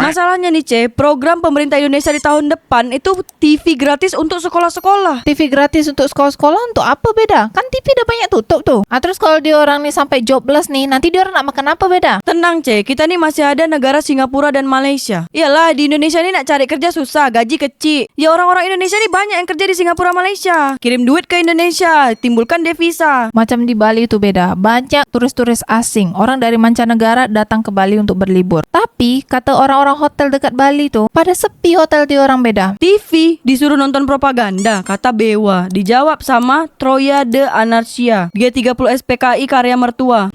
Masalahnya nih, program pemerintah Indonesia di tahun depan itu TV gratis untuk sekolah-sekolah. TV gratis untuk sekolah-sekolah untuk apa beda? Kan TV udah banyak tutup tuh. Terus kalau dia orang nih sampai jobless nih, nanti dia orang nak makan apa beda? Tenang, kita nih masih ada negara Singapura dan Malaysia. Iyalah, di Indonesia nih nak cari kerja susah, gaji kecil. Ya orang-orang Indonesia nih banyak yang kerja di Singapura, Malaysia. Kirim duit ke Indonesia, timbulkan devisa. Macam di Bali itu beda. Banyak turis-turis asing, orang dari mancanegara datang ke Bali untuk berlibur. Tapi kata orang-orang hotel dekat Bali tuh, pada sepi hotel di orang beda. TV disuruh nonton propaganda, kata Bewa. Dijawab sama Troya de Anarchia, G30 SPKI karya mertua.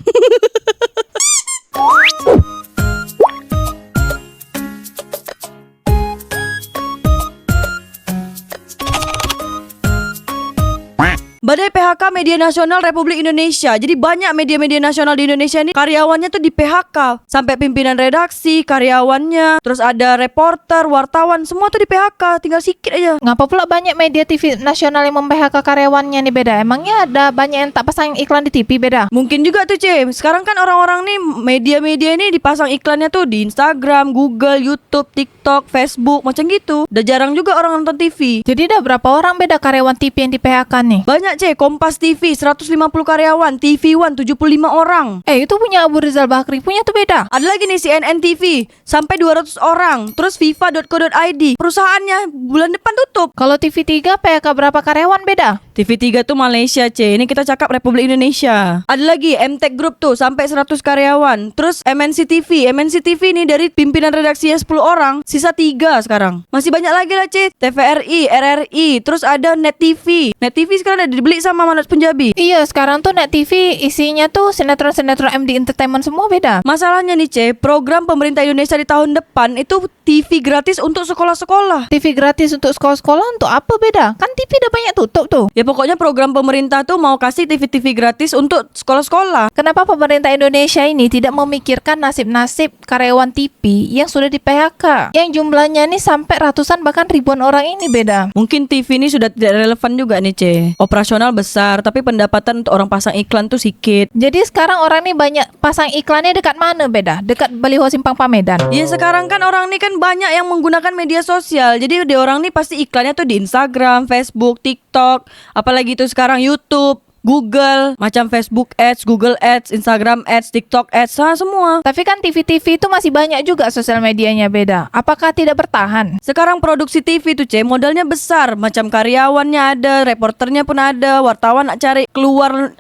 Badai PHK Media Nasional Republik Indonesia. Jadi banyak media-media nasional di Indonesia ini karyawannya tuh di PHK. Sampai pimpinan redaksi, karyawannya, terus ada reporter, wartawan, semua tuh di PHK. Tinggal sikit aja. Ngapa pula banyak media TV nasional yang mem-PHK karyawannya nih beda? Emangnya ada banyak yang tak pasang iklan di TV beda? Mungkin juga tuh, sekarang kan orang-orang nih media-media ini dipasang iklannya tuh di Instagram, Google, YouTube, TikTok, Facebook, macam gitu. Udah jarang juga orang nonton TV. Jadi ada berapa orang beda karyawan TV yang di PHK nih? Banyak, Kompas TV 150 karyawan, TV One 75 orang. Itu punya Abu Rizal Bakri, punya tuh beda. Ada lagi nih CNN TV sampai 200 orang. Terus FIFA.co.id, perusahaannya bulan depan tutup. Kalau TV3 PHK berapa karyawan beda? TV3 tuh Malaysia, Ini kita cakap Republik Indonesia. Ada lagi MTech Group tuh sampai 100 karyawan. Terus MNC TV nih dari pimpinan redaksinya 10 orang, sisa 3 sekarang. Masih banyak lagi lah, TVRI, RRI, terus ada Net TV. Net TV sekarang ada dibeli sama Manoj Punjabi. Iya, sekarang tuh Net TV isinya tuh sinetron-sinetron MD Entertainment semua beda. Masalahnya nih, program pemerintah Indonesia di tahun depan itu TV gratis untuk sekolah-sekolah. TV gratis untuk sekolah-sekolah untuk apa beda? Kan TV udah banyak tutup tuh. Ya pokoknya program pemerintah tuh mau kasih TV-TV gratis untuk sekolah-sekolah. Kenapa pemerintah Indonesia ini tidak memikirkan nasib-nasib karyawan TV yang sudah di PHK? Yang jumlahnya nih sampai ratusan bahkan ribuan orang ini beda. Mungkin TV ini sudah tidak relevan juga nih, Operasional besar, tapi pendapatan untuk orang pasang iklan tuh sedikit. Jadi sekarang orang nih banyak pasang iklannya dekat mana beda? Dekat baliho Simpang Pamedan. Ya sekarang kan orang nih kan banyak yang menggunakan media sosial. Jadi dia orang nih pasti iklannya tuh di Instagram, Facebook, TikTok, apalagi itu sekarang YouTube, Google, macam Facebook Ads, Google Ads, Instagram Ads, TikTok Ads, semua. Tapi kan TV-TV itu masih banyak juga sosial medianya beda. Apakah tidak bertahan? Sekarang produksi TV tuh, modalnya besar. Macam karyawannya ada, reporternya pun ada, wartawan nak cari keluar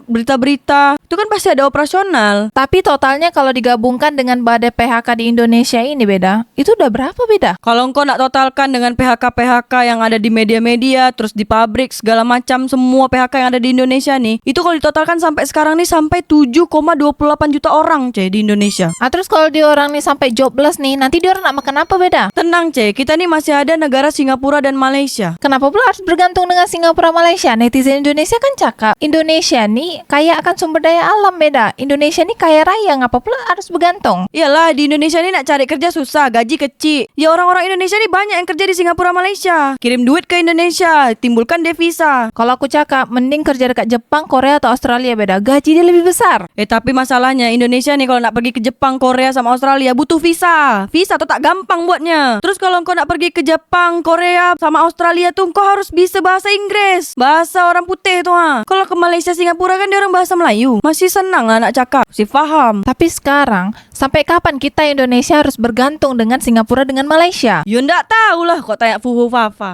berita-berita. Itu kan pasti ada operasional. Tapi totalnya kalau digabungkan dengan badai PHK di Indonesia ini beda, itu udah berapa beda? Kalau engkau nak totalkan dengan PHK-PHK yang ada di media-media, terus di pabrik, segala macam, semua PHK yang ada di Indonesia nih, itu kalau ditotalkan sampai sekarang nih sampai 7,28 juta orang, di Indonesia. Terus kalau dia orang nih sampai jobless nih, nanti dia orang nak makan apa beda? Tenang, kita nih masih ada negara Singapura dan Malaysia. Kenapa pula harus bergantung dengan Singapura Malaysia? Netizen Indonesia kan cakap, Indonesia nih kaya akan sumber daya alam beda. Indonesia nih kaya raya, ngapa pula harus bergantung? Iyalah, di Indonesia nih nak cari kerja susah, gaji kecil. Ya orang-orang Indonesia nih banyak yang kerja di Singapura, Malaysia. Kirim duit ke Indonesia, timbulkan devisa. Kalau aku cakap, mending kerja dekat Jepang, Korea atau Australia beda. Gaji dia lebih besar. Tapi masalahnya Indonesia nih kalau nak pergi ke Jepang, Korea sama Australia butuh visa. Visa tuh tak gampang buatnya. Terus kalau kau nak pergi ke Jepang, Korea sama Australia tuh kau harus bisa bahasa Inggris. Bahasa orang putih tuh. Kalau ke Malaysia, Singapura kan dia orang bahasa Melayu. Masih senang lah nak cakap. Si faham. Tapi sekarang, sampai kapan kita Indonesia harus bergantung dengan Singapura dengan Malaysia? Ya ndak tahulah kok tanya fuhu fafa.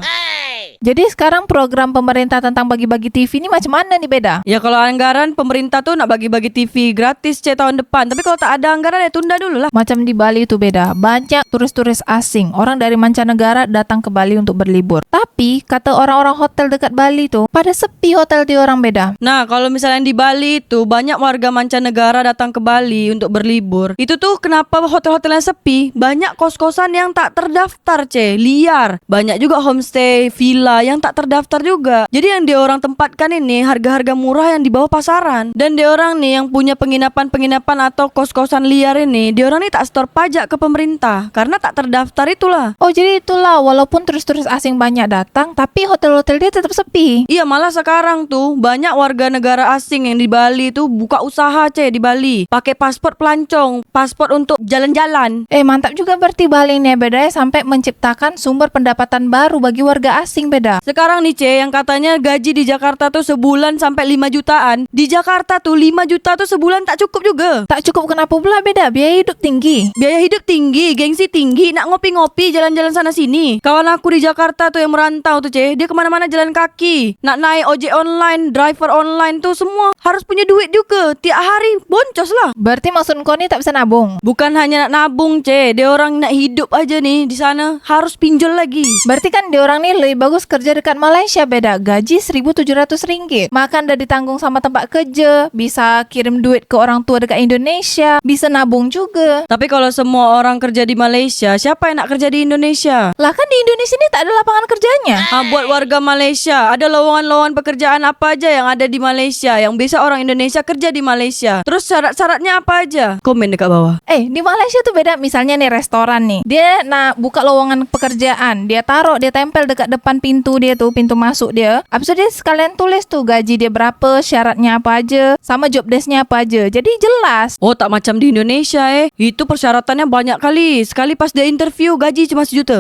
Jadi sekarang program pemerintah tentang bagi-bagi TV ini macam mana nih beda? Ya kalau anggaran pemerintah tuh nak bagi-bagi TV gratis tahun depan. Tapi kalau tak ada anggaran ya tunda dulu lah. Macam di Bali itu beda. Banyak turis-turis asing, orang dari mancanegara datang ke Bali untuk berlibur. Tapi kata orang-orang hotel dekat Bali tuh, pada sepi hotel di orang beda. Nah kalau misalnya di Bali tuh banyak warga mancanegara datang ke Bali untuk berlibur. Itu tuh kenapa hotel-hotelnya sepi? Banyak kos-kosan yang tak terdaftar, liar. Banyak juga homestay, villa pula yang tak terdaftar juga. Jadi yang dia orang tempatkan ini harga-harga murah yang di bawah pasaran. Dan dia orang nih yang punya penginapan-penginapan atau kos-kosan liar ini, dia orang nih tak setor pajak ke pemerintah karena tak terdaftar itulah. Oh, jadi itulah, walaupun turis-turis asing banyak datang, tapi hotel-hotel dia tetap sepi. Iya, malah sekarang tuh banyak warga negara asing yang di Bali tuh buka usaha di Bali. Pakai paspor pelancong, paspor untuk jalan-jalan. Mantap juga berarti Bali nih beda ya, sampai menciptakan sumber pendapatan baru bagi warga asing beda. Sekarang nih yang katanya gaji di Jakarta tuh sebulan sampai 5 jutaan. Di Jakarta tuh 5 juta tuh sebulan tak cukup juga. Tak cukup kenapa pula beda? Biaya hidup tinggi. Biaya hidup tinggi, gengsi tinggi, nak ngopi-ngopi jalan-jalan sana sini. Kawan aku di Jakarta tuh yang merantau tuh dia kemana-mana jalan kaki. Nak naik ojek online, driver online tuh semua harus punya duit juga. Tiap hari boncos lah. Berarti maksud kau nih tak bisa nabung? Bukan hanya nak nabung dia orang nak hidup aja nih di sana harus pinjol lagi. Berarti kan dia orang nih lebih bagus kerja dekat Malaysia beda. Gaji Rp1.700. Makan dah ditanggung sama tempat kerja. Bisa kirim duit ke orang tua dekat Indonesia. Bisa nabung juga. Tapi kalau semua orang kerja di Malaysia, siapa yang nak kerja di Indonesia? Lah kan di Indonesia ini tak ada lapangan kerjanya. Buat warga Malaysia, ada lowongan-lowongan pekerjaan apa aja yang ada di Malaysia yang bisa orang Indonesia kerja di Malaysia. Terus syarat-syaratnya apa aja? Komen dekat bawah. Di Malaysia tuh beda. Misalnya nih restoran nih, dia nak buka lowongan pekerjaan, dia taruh, dia tempel dekat depan pintu dia tuh, pintu masuk dia. Habis itu dia sekalian tulis tuh gaji dia berapa, syaratnya apa aja, sama job desknya apa aja. Jadi jelas. Oh, tak macam di Indonesia Itu persyaratannya banyak kali. Sekali pas dia interview gaji cuma 1 juta.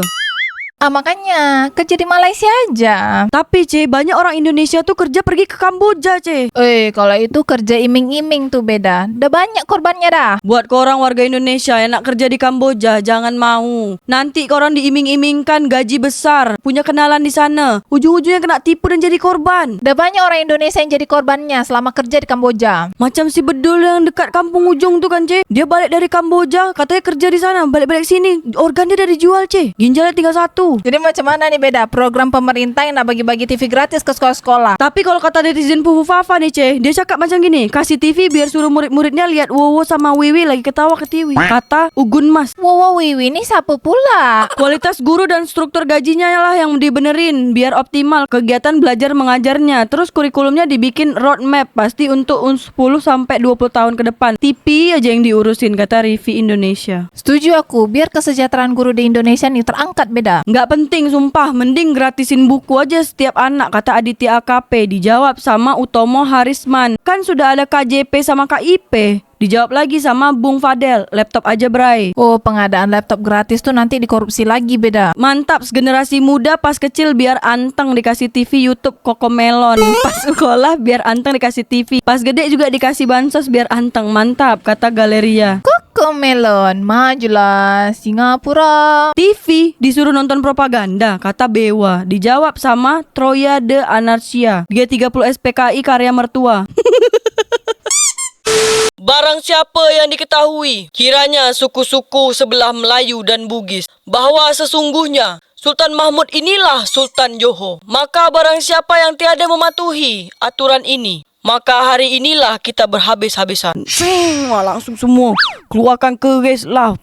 Makanya kerja di Malaysia aja. Tapi banyak orang Indonesia tuh kerja pergi ke Kamboja Kalau itu kerja iming-iming tuh beda. Udah banyak korbannya dah. Buat korang warga Indonesia yang nak kerja di Kamboja, jangan mau. Nanti korang diiming-imingkan gaji besar, punya kenalan di sana. Ujung-ujungnya kena tipu dan jadi korban. Udah banyak orang Indonesia yang jadi korbannya selama kerja di Kamboja. Macam si bedul yang dekat kampung ujung tuh kan dia balik dari Kamboja, katanya kerja di sana, balik-balik sini, organ dia udah dijual ginjalnya tinggal 1. Jadi macam mana nih beda program pemerintah yang nak bagi-bagi TV gratis ke sekolah-sekolah. Tapi kalau kata netizen Fufu Fafa nih dia cakap macam gini, kasih TV biar suruh murid-muridnya lihat Wowo sama Wiwi lagi ketawa ketiwi. Kata Ugun Mas. Wowo Wiwi ini siapa pula? Kualitas guru dan struktur gajinya lah yang dibenerin biar optimal kegiatan belajar mengajarnya. Terus kurikulumnya dibikin roadmap pasti untuk 10 sampai 20 tahun ke depan. TV aja yang diurusin, kata Rivi Indonesia. Setuju aku, biar kesejahteraan guru di Indonesia nih terangkat beda. Nggak penting sumpah, mending gratisin buku aja setiap anak, kata Aditya AKP. Dijawab sama Utomo Harisman, kan sudah ada KJP sama KIP. Dijawab lagi sama Bung Fadel, laptop aja bray. Oh, pengadaan laptop gratis tuh nanti dikorupsi lagi beda. Mantap, generasi muda pas kecil biar anteng dikasih TV YouTube Kokomelon. Pas sekolah biar anteng dikasih TV. Pas gede juga dikasih bansos biar anteng. Mantap, kata Galeria. Kokomelon, majulah Singapura. TV disuruh nonton propaganda, kata Bewa. Dijawab sama Troya de Anarchia. G30 SPKI karya mertua. Barang siapa yang diketahui kiranya suku-suku sebelah Melayu dan Bugis bahawa sesungguhnya Sultan Mahmud inilah Sultan Johor, maka barang siapa yang tiada mematuhi aturan ini, maka hari inilah kita berhabis-habisan. Langsung semua keluarkan keris lah.